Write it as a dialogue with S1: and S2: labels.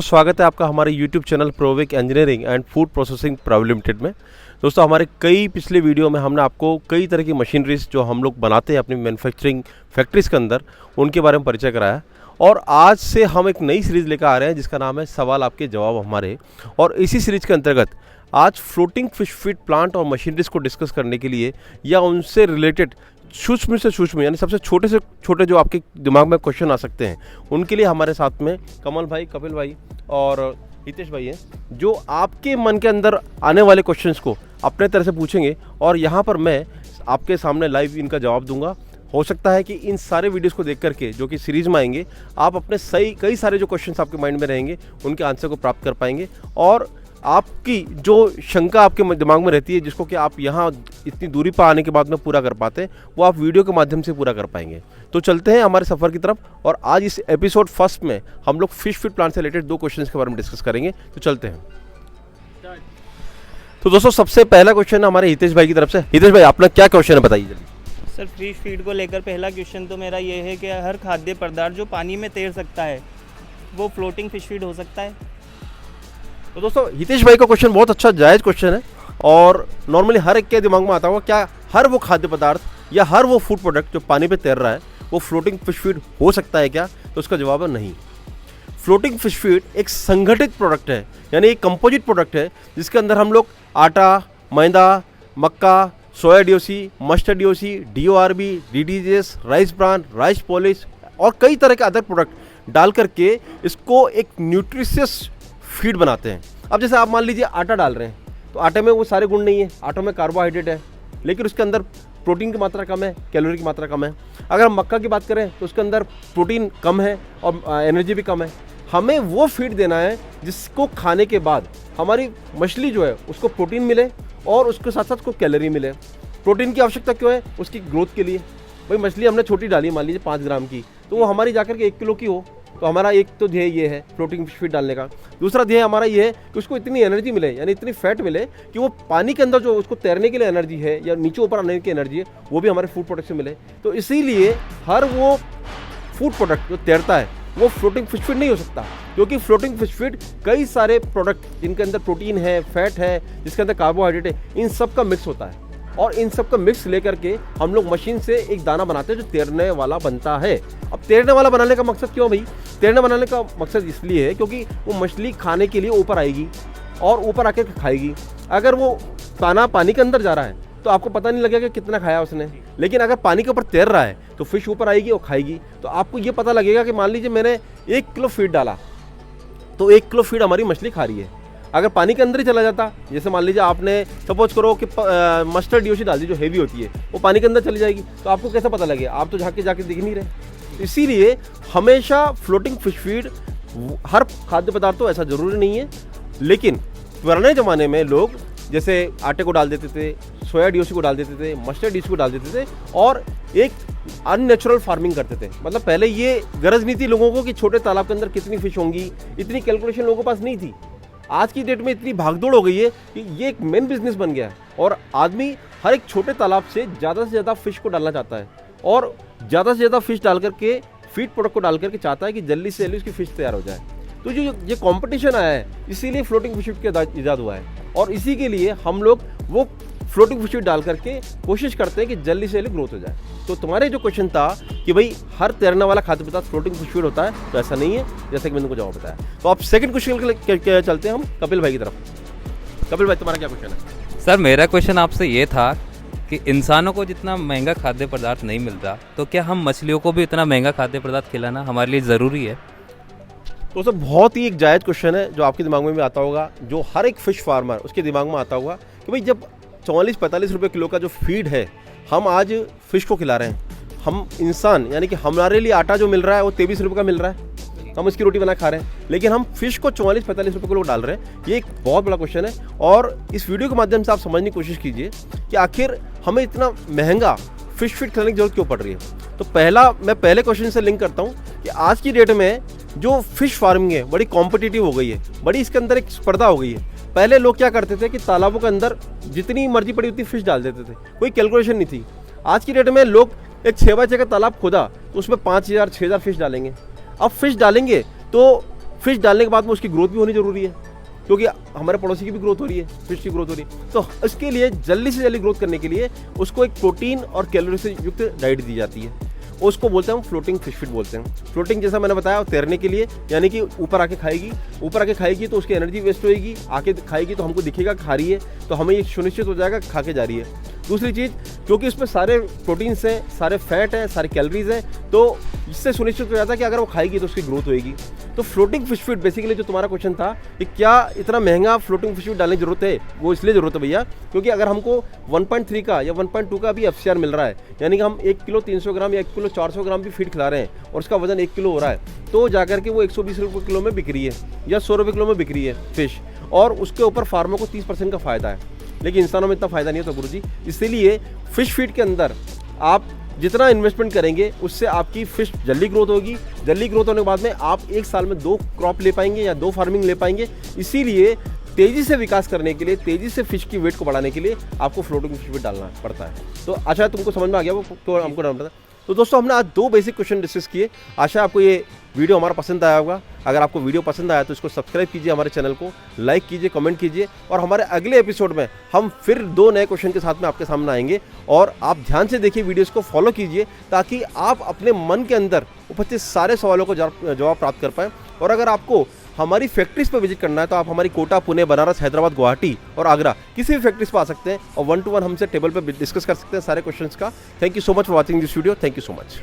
S1: स्वागत है आपका हमारे YouTube channel Provic engineering and food processing private limited में। दोस्तों, हमारे कई पिछले वीडियो में हमने आपको कई तरह की मशीनरीज जो हम लोग बनाते हैं अपनी मैन्युफैक्चरिंग फैक्ट्रीज के अंदर, उनके बारे में परिचय कराया। और आज से हम एक नई सीरीज़ लेकर आ रहे हैं जिसका नाम है सवाल आपके जवाब हमारे। और इसी सीरीज़ के अंतर्गत आज फ्लोटिंग फिश फीड प्लांट और मशीनरीज को डिस्कस करने के लिए या उनसे रिलेटेड सूक्ष्म से सूक्ष्म यानी सबसे छोटे से छोटे जो आपके दिमाग में क्वेश्चन आ सकते हैं, उनके लिए हमारे साथ में कमल भाई, कपिल भाई और हितेश भाई हैं, जो आपके मन के अंदर आने वाले क्वेश्चंस को अपने तरह से पूछेंगे और यहाँ पर मैं आपके सामने लाइव इनका जवाब दूंगा। हो सकता है कि इन सारे वीडियोस को देख करके जो कि सीरीज़ में आएंगे, आप अपने कई सारे जो क्वेश्चंस आपके माइंड में रहेंगे उनके आंसर को प्राप्त कर पाएंगे। और आपकी जो शंका आपके दिमाग में रहती है, जिसको कि आप यहाँ इतनी दूरी पर आने के बाद में पूरा कर पाते हैं, वो आप वीडियो के माध्यम से पूरा कर पाएंगे। तो चलते हैं हमारे सफ़र की तरफ। और आज इस एपिसोड फर्स्ट में हम लोग फिश फीड प्लांट से रिलेटेड 2 क्वेश्चंस के बारे में डिस्कस करेंगे। तो चलते हैं। तो दोस्तों, सबसे पहला क्वेश्चन है हमारे हितेश भाई की तरफ से। हितेश भाई, अपना क्या क्वेश्चन है, बताइए जल्दी।
S2: सर, फिश फीड को लेकर पहला क्वेश्चन तो मेरा ये है कि हर खाद्य पदार्थ जो पानी में तैर सकता है वो फ्लोटिंग फिश फीड हो सकता है?
S1: तो दोस्तों, हितेश भाई का क्वेश्चन बहुत अच्छा जायज़ क्वेश्चन है और नॉर्मली हर एक के दिमाग में आता होगा, क्या हर वो खाद्य पदार्थ या हर वो फूड प्रोडक्ट जो पानी पे तैर रहा है वो फ्लोटिंग फिश फीड हो सकता है क्या? तो उसका जवाब है नहीं। फ्लोटिंग फिश फीड एक संगठित प्रोडक्ट है, यानी एक कंपोजिट प्रोडक्ट है जिसके अंदर हम लोग आटा, मैदा, मक्का, soya DOC, mustard DOC, DORB, DDGS, rice bran, rice polish और कई तरह के अदर प्रोडक्ट डाल करके इसको एक न्यूट्रिशियस फीड बनाते हैं। अब जैसे आप मान लीजिए आटा डाल रहे हैं, तो आटे में वो सारे गुण नहीं है, आटे में कार्बोहाइड्रेट है लेकिन उसके अंदर प्रोटीन की मात्रा कम है, कैलोरी की मात्रा कम है। अगर हम मक्का की बात करें तो उसके अंदर प्रोटीन कम है और एनर्जी भी कम है। हमें वो फीड देना है जिसको खाने के बाद हमारी मछली जो है उसको प्रोटीन मिले और उसके साथ साथ उसको कैलोरी मिले। प्रोटीन की आवश्यकता क्यों है? उसकी ग्रोथ के लिए। भाई मछली हमने छोटी डाली, मान लीजिए 5 ग्राम की, तो वो हमारी जाकर के 1 किलो की हो, तो हमारा एक तो ध्येय ये है फ्लोटिंग फिश फीड डालने का। दूसरा ध्येय हमारा ये है कि उसको इतनी एनर्जी मिले, यानी इतनी फैट मिले कि वो पानी के अंदर जो उसको तैरने के लिए एनर्जी है या नीचे ऊपर आने की एनर्जी है वो भी हमारे फूड प्रोडक्ट से मिले। तो इसीलिए हर वो फूड प्रोडक्ट जो तैरता है वो फ्लोटिंग फिश फीड नहीं हो सकता, क्योंकि फ्लोटिंग फिश फीड कई सारे प्रोडक्ट जिनके अंदर प्रोटीन है, फैट है, जिसके अंदर कार्बोहाइड्रेट है, इन सब का मिक्स होता है और इन सब का मिक्स लेकर के हम लोग मशीन से एक दाना बनाते हैं जो तैरने वाला बनता है। अब तैरने वाला बनाने का मकसद क्यों भाई? तैरने बनाने का मकसद इसलिए है क्योंकि वो मछली खाने के लिए ऊपर आएगी और ऊपर आकर के खाएगी। अगर वो दाना पानी के अंदर जा रहा है तो आपको पता नहीं लगेगा कि कितना खाया उसने, लेकिन अगर पानी के ऊपर तैर रहा है तो फिश ऊपर आएगी और खाएगी। तो आपको ये पता लगेगा कि मान लीजिए मैंने 1 किलो फीड डाला तो 1 किलो फीड हमारी मछली खा रही है। अगर पानी के अंदर ही चला जाता, जैसे मान लीजिए आपने सपोज करो कि मस्टर्ड डीओसी डाल दी जो हेवी होती है, वो पानी के अंदर चली जाएगी, तो आपको कैसा पता लगेगा? आप तो जाके दिख नहीं रहे। इसीलिए हमेशा फ्लोटिंग फिश फीड हर खाद्य पदार्थ तो ऐसा जरूरी नहीं है, लेकिन पुराने ज़माने में लोग जैसे आटे को डाल देते थे, सोया डीओसी को डाल देते थे, मस्टर्ड डीओसी को डाल देते थे और एक अननेचुरल फार्मिंग करते थे। मतलब पहले ये गरज नहीं थी लोगों को कि छोटे तालाब के अंदर कितनी फिश होंगी, इतनी कैलकुलेशन लोगों के पास नहीं थी। आज की डेट में इतनी भागदौड़ हो गई है कि ये एक मेन बिजनेस बन गया है और आदमी हर एक छोटे तालाब से ज़्यादा फिश को डालना चाहता है और ज़्यादा से ज़्यादा फिश डाल करके फीड प्रोडक्ट को डाल करके चाहता है कि जल्दी से जल्दी उसकी फिश तैयार हो जाए। तो जो ये कंपटीशन आया है, इसीलिए फ्लोटिंग फिश फीड का इजाद हुआ है और इसी के लिए हम लोग वो फ्लोटिंग फिश फीड डाल करके कोशिश करते हैं कि जल्दी से जल्दी ग्रोथ हो जाए। तो तुम्हारे जो क्वेश्चन था कि भाई हर तैरने वाला खाद्य पदार्थ फ्लोटिंग फिश फीड होता है, तो ऐसा नहीं है, जैसे कि मैंने तुमको जवाब बताया। तो आप सेकंड क्वेश्चन के लिए चलते हैं हम कपिल भाई की तरफ। कपिल भाई, तुम्हारा क्या क्वेश्चन है?
S3: सर, मेरा क्वेश्चन आपसे ये था कि इंसानों को जितना महंगा खाद्य पदार्थ नहीं मिलता, तो क्या हम मछलियों को भी इतना महंगा खाद्य पदार्थ खिलाना हमारे लिए ज़रूरी है?
S1: तो सर, बहुत ही एक जायज़ क्वेश्चन है जो आपके दिमाग में भी आता होगा, जो हर एक फिश फार्मर उसके दिमाग में आता होगा कि भाई जब 44-45 रुपये किलो का जो फीड है हम आज फिश को खिला रहे हैं, हम इंसान यानी कि हमारे लिए आटा जो मिल रहा है वो 23 रुपये का मिल रहा है, हम उसकी रोटी बना खा रहे हैं, लेकिन हम फिश को 44-45 रुपये किलो डाल रहे हैं। ये एक बहुत बड़ा क्वेश्चन है और इस वीडियो के माध्यम से आप समझने की कोशिश कीजिए कि आखिर हमें इतना महंगा फिश फीड खिलाने की जरूरत क्यों पड़ रही है। तो मैं पहले क्वेश्चन से लिंक करता हूँ कि आज की डेट में जो फिश फार्मिंग है बड़ी कॉम्पिटिटिव हो गई है, बड़ी इसके अंदर एक स्पर्धा हो गई है। पहले लोग क्या करते थे कि तालाबों के अंदर जितनी मर्जी पड़ी उतनी फिश डाल देते थे, कोई कैलकुलेशन नहीं थी। आज की डेट में लोग एक 6x6 का तालाब खोदा तो उसमें 5000-6000 फिश डालेंगे। अब फिश डालेंगे तो फिश डालने के बाद में उसकी ग्रोथ भी होनी जरूरी है, क्योंकि हमारे पड़ोसी की भी ग्रोथ हो रही है, फिश की ग्रोथ हो रही है। तो इसके लिए जल्दी से जल्दी ग्रोथ करने के लिए उसको एक प्रोटीन और कैलोरी से युक्त डाइट दी जाती है। उसको बोलते हैं हम फ्लोटिंग फिश फीड बोलते हैं। फ्लोटिंग जैसा मैंने बताया तैरने के लिए, यानी कि ऊपर आके खाएगी तो उसकी एनर्जी वेस्ट होएगी, आके खाएगी तो हमको दिखेगा खा रही है, तो हमें ये सुनिश्चित हो जाएगा खा के जा रही है। दूसरी चीज़, क्योंकि इसमें सारे प्रोटीन्स हैं, सारे फैट हैं, सारे कैलोरीज हैं, तो इससे सुनिश्चित हो जाता है कि अगर वो खाएगी तो उसकी ग्रोथ होएगी। तो फ्लोटिंग फिश फीड बेसिकली जो तुम्हारा क्वेश्चन था कि क्या इतना महंगा फ्लोटिंग फिश फीड डालने की जरूरत है, वो इसलिए ज़रूरत है भैया क्योंकि अगर हमको 1.3 का या 1.2 का भी FCR मिल रहा है, यानी कि हम 1 किलो 300 ग्राम या 1 किलो 400 ग्राम भी फीड खिला रहे हैं और उसका वजन 1 किलो हो रहा है, तो जाकर के वो 120 रुपये किलो में बिक रही है या 100 रुपये किलो में बिक रही है फिश, और उसके ऊपर फार्मर को 30% का फ़ायदा है, लेकिन इंसानों में इतना फ़ायदा नहीं होता गुरुजी। इसीलिए फ़िश फीड के अंदर आप जितना इन्वेस्टमेंट करेंगे उससे आपकी फ़िश जल्दी ग्रोथ होगी। जल्दी ग्रोथ होने के बाद में आप एक साल में 2 क्रॉप ले पाएंगे या 2 फार्मिंग ले पाएंगे। इसीलिए तेज़ी से विकास करने के लिए, तेज़ी से फ़िश की वेट को बढ़ाने के लिए आपको फ्लोटिंग फिश फीड डालना पड़ता है। तो आशा तुमको समझ में आ गया वो तो हमको डालना पड़ता है। तो दोस्तों हमने आज 2 बेसिक क्वेश्चन डिस्कस किए। आशा आपको ये वीडियो हमारा पसंद आया होगा। अगर आपको वीडियो पसंद आया तो इसको सब्सक्राइब कीजिए, हमारे चैनल को लाइक कीजिए, कमेंट कीजिए, और हमारे अगले एपिसोड में हम फिर 2 नए क्वेश्चन के साथ में आपके सामने आएंगे। और आप ध्यान से देखिए, वीडियोस को फॉलो कीजिए ताकि आप अपने मन के अंदर उपस्थित सारे सवालों को जवाब प्राप्त कर पाएँ। और अगर आपको हमारी फैक्ट्रीज पर विजिट करना है तो आप हमारी कोटा, पुणे, बनारस, हैदराबाद, गुवाहाटी और आगरा किसी भी फैक्ट्रीज पर आ सकते हैं और 1 to 1 हमसे टेबल पर डिस्कस कर सकते हैं सारे क्वेश्चंस का। Thank you so much for watching this video. Thank you so much.